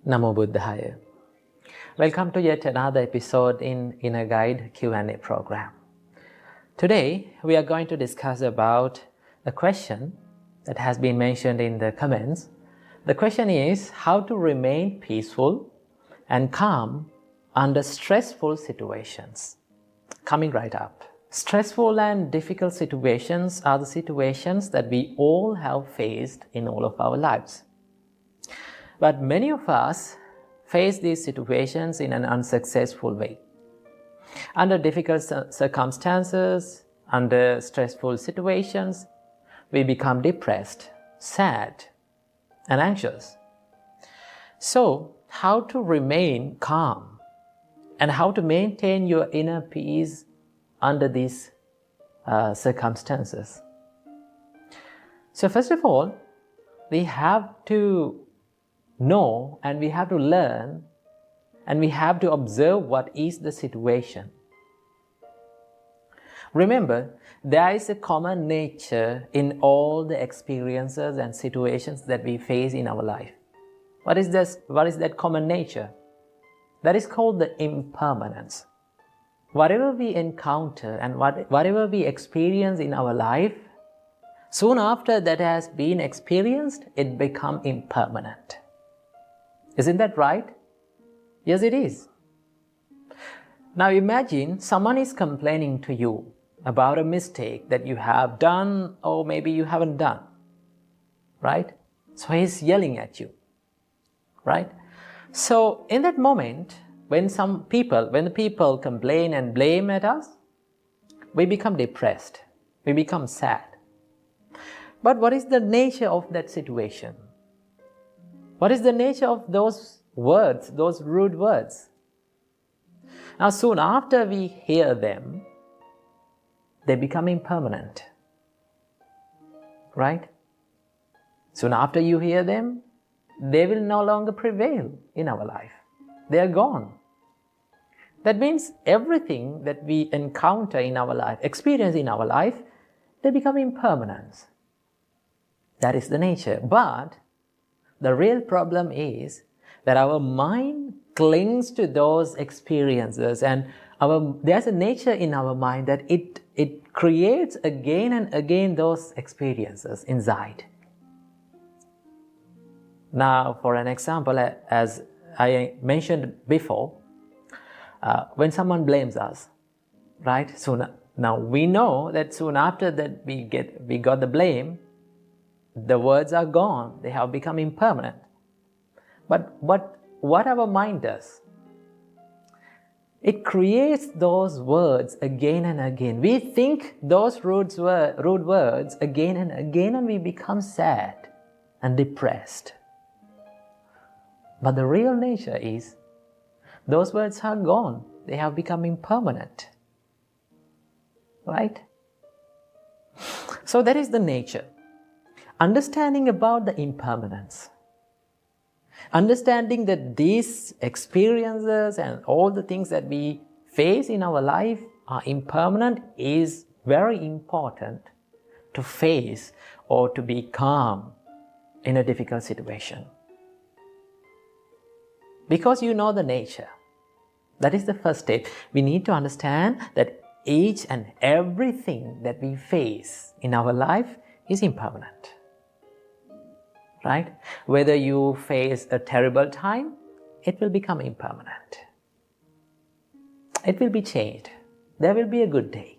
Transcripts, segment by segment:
Namo Buddhaya. Welcome to yet another episode in Inner Guide Q&A program. Today we are going to discuss about a question that has been mentioned in the comments. The question is how to remain peaceful and calm under stressful situations. Coming right up. Stressful and difficult situations are the situations that we all have faced in all of our lives. But many of us face these situations in an unsuccessful way. Under difficult circumstances, under stressful situations, we become depressed, sad, and anxious. So, how to remain calm and how to maintain your inner peace under these circumstances? So, first of all, we have to know and we have to learn and we have to observe what is the situation. Remember, there is a common nature in all the experiences and situations that we face in our life. What is this? What is that common nature? That is called the impermanence. Whatever we encounter and whatever we experience in our life, soon after that has been experienced, it becomes impermanent. Isn't that right? Yes, it is. Now imagine someone is complaining to you about a mistake that you have done or maybe you haven't done, right? So he's yelling at you, right? So in that moment, when the people complain and blame at us, we become depressed, we become sad. But what is the nature of that situation? What is the nature of those words, those rude words? Now, soon after we hear them, they become impermanent. Right? Soon after you hear them, they will no longer prevail in our life. They are gone. That means everything that we encounter in our life, experience in our life, they become impermanent. That is the nature. But the real problem is that our mind clings to those experiences and there's a nature in our mind that it creates again and again those experiences inside. Now, for an example, as I mentioned before, when someone blames us, right? So now we know that soon after that we got the blame, the words are gone, they have become impermanent. But what our mind does, it creates those words again and again. We think those rude words again and again and we become sad and depressed. But the real nature is, those words are gone, they have become impermanent. Right? So that is the nature. Understanding about the impermanence, understanding that these experiences and all the things that we face in our life are impermanent is very important to face or to be calm in a difficult situation. Because you know the nature. That is the first step. We need to understand that each and everything that we face in our life is impermanent. Right? Whether you face a terrible time, it will become impermanent. It will be changed. There will be a good day.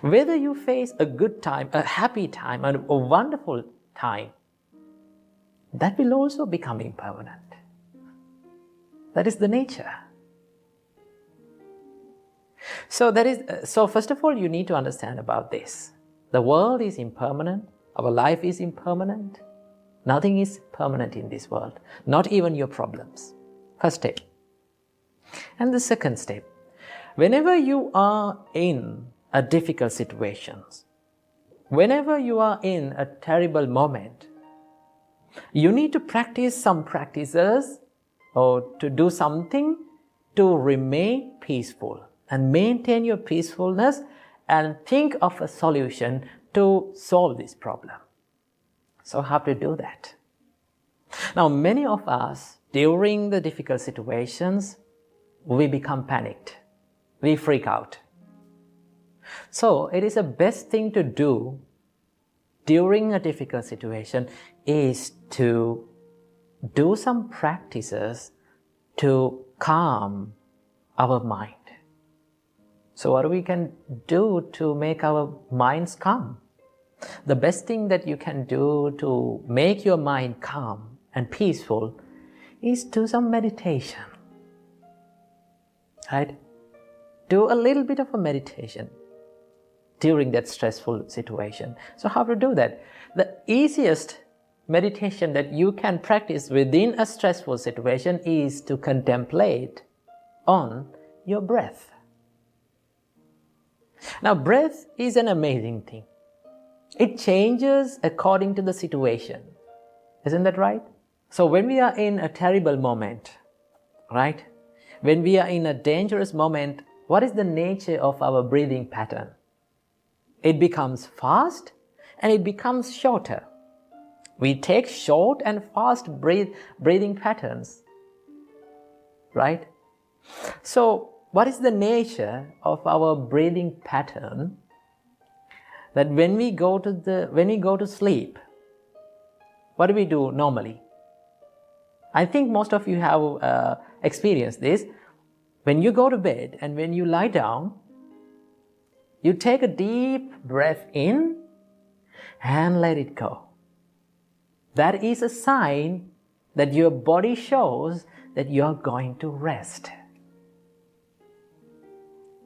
Whether you face a good time, a happy time, and a wonderful time, that will also become impermanent. That is the nature. So first of all, you need to understand about this. The world is impermanent. Our life is impermanent. Nothing is permanent in this world, not even your problems. First step. And the second step, whenever you are in a difficult situation, whenever you are in a terrible moment, you need to practice some practices or to do something to remain peaceful and maintain your peacefulness and think of a solution to solve this problem. So how to do that? Now, many of us, during the difficult situations, we become panicked. We freak out. So, it is the best thing to do during a difficult situation is to do some practices to calm our mind. So what we can do to make our minds calm? The best thing that you can do to make your mind calm and peaceful is do some meditation. Right? Do a little bit of a meditation during that stressful situation. So how to do that? The easiest meditation that you can practice within a stressful situation is to contemplate on your breath. Now, breath is an amazing thing. It changes according to the situation. Isn't that right? So when we are in a terrible moment, right? When we are in a dangerous moment, what is the nature of our breathing pattern? It becomes fast and it becomes shorter. We take short and fast breathing patterns, right? So, what is the nature of our breathing pattern? That when we go to sleep, what do we do normally? I think most of you have experienced this. When you go to bed and when you lie down, you take a deep breath in and let it go. That is a sign that your body shows that you are going to rest.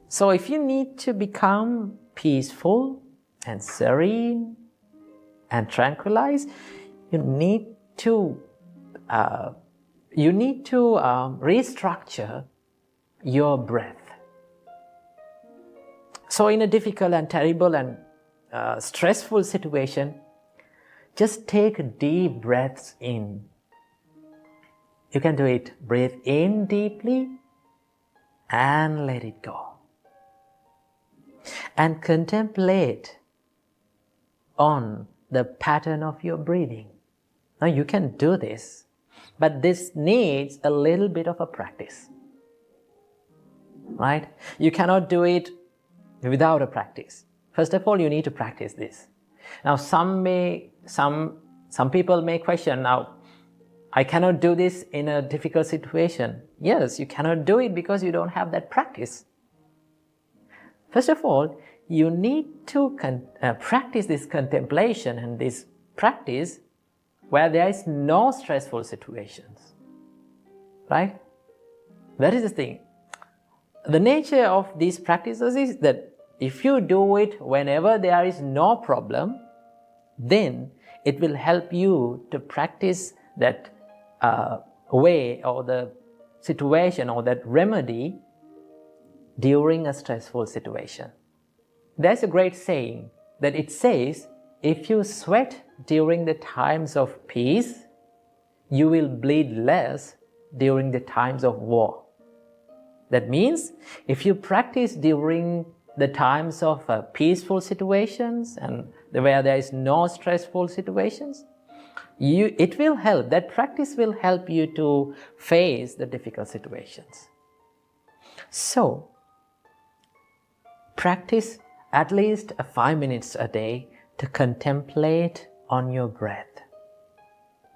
So if you need to become peaceful and serene and tranquilized, you need to restructure your breath. So in a difficult and terrible and stressful situation, just take deep breaths in. You can do it. Breathe in deeply and let it go. And contemplate on the pattern of your breathing. Now you can do this, but this needs a little bit of a practice. Right? You cannot do it without a practice. First of all, you need to practice this. Now some people may question, now I cannot do this in a difficult situation. Yes, you cannot do it because you don't have that practice. First of all, you need to practice this contemplation and this practice where there is no stressful situations. Right? That is the thing. The nature of these practices is that if you do it whenever there is no problem, then it will help you to practice that way or the situation or that remedy during a stressful situation. There's a great saying that it says, if you sweat during the times of peace, you will bleed less during the times of war. That means if you practice during the times of peaceful situations and where there is no stressful situations, it will help. That practice will help you to face the difficult situations. So, practice at least 5 minutes a day to contemplate on your breath.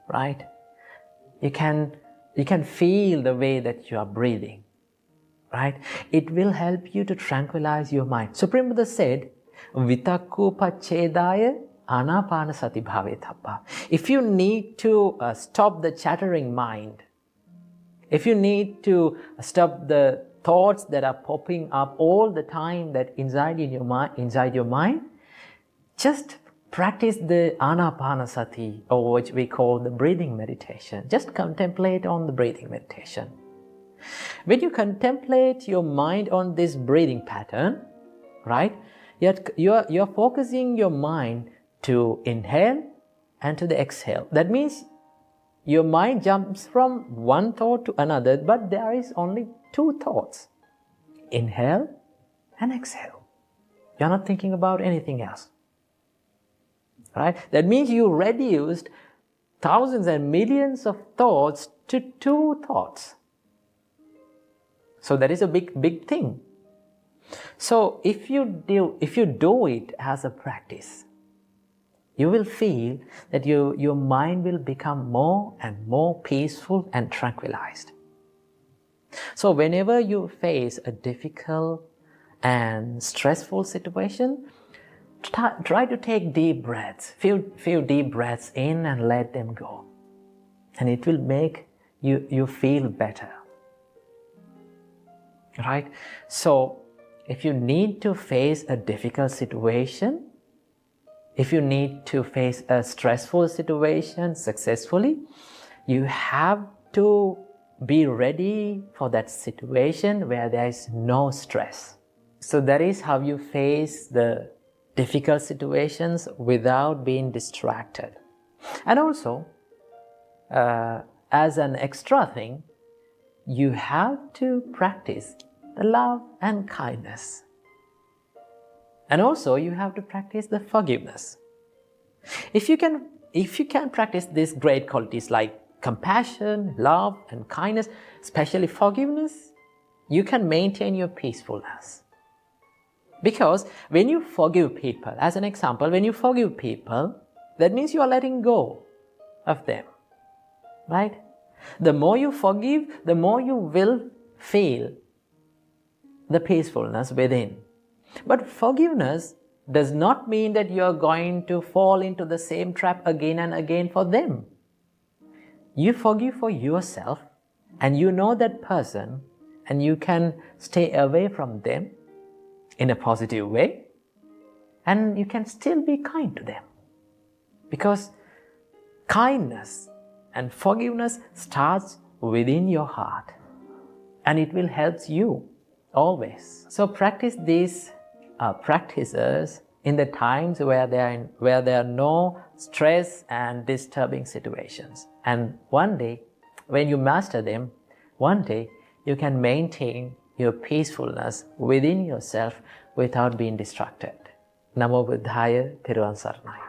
Right? You can feel the way that you are breathing. Right? It will help you to tranquilize your mind. Supreme Buddha said, Vitakku paccedaya anapana sati bhavetappa. If you need to stop the chattering mind, if you need to stop the thoughts that are popping up all the time that inside your mind, just practice the anapanasati, or which we call the breathing meditation. Just contemplate on the breathing meditation. When you contemplate your mind on this breathing pattern, right, you're focusing your mind to inhale and to the exhale. That means your mind jumps from one thought to another, but there is only two thoughts. Inhale and exhale. You're not thinking about anything else. Right? That means you reduced thousands and millions of thoughts to 2 thoughts. So that is a big thing. So if you do it as a practice, you will feel that your mind will become more and more peaceful and tranquilized. So whenever you face a difficult and stressful situation, try to take deep breaths, few deep breaths in and let them go. And it will make you feel better. Right? So if you need to face a difficult situation, if you need to face a stressful situation successfully, you have to be ready for that situation where there is no stress. So that is how you face the difficult situations without being distracted. And also, as an extra thing, you have to practice the love and kindness. And also you have to practice the forgiveness. If you can practice these great qualities like compassion, love and kindness, especially forgiveness, you can maintain your peacefulness. Because when you forgive people, as an example, when you forgive people, that means you are letting go of them. Right? The more you forgive, the more you will feel the peacefulness within. But forgiveness does not mean that you are going to fall into the same trap again and again for them. You forgive for yourself and you know that person and you can stay away from them in a positive way and you can still be kind to them. Because kindness and forgiveness starts within your heart and it will help you always. So practice these practices in the times where there are no stress and disturbing situations. And one day, when you master them, one day you can maintain your peacefulness within yourself without being distracted. Namo Buddhaya, Thiruvan Saranai.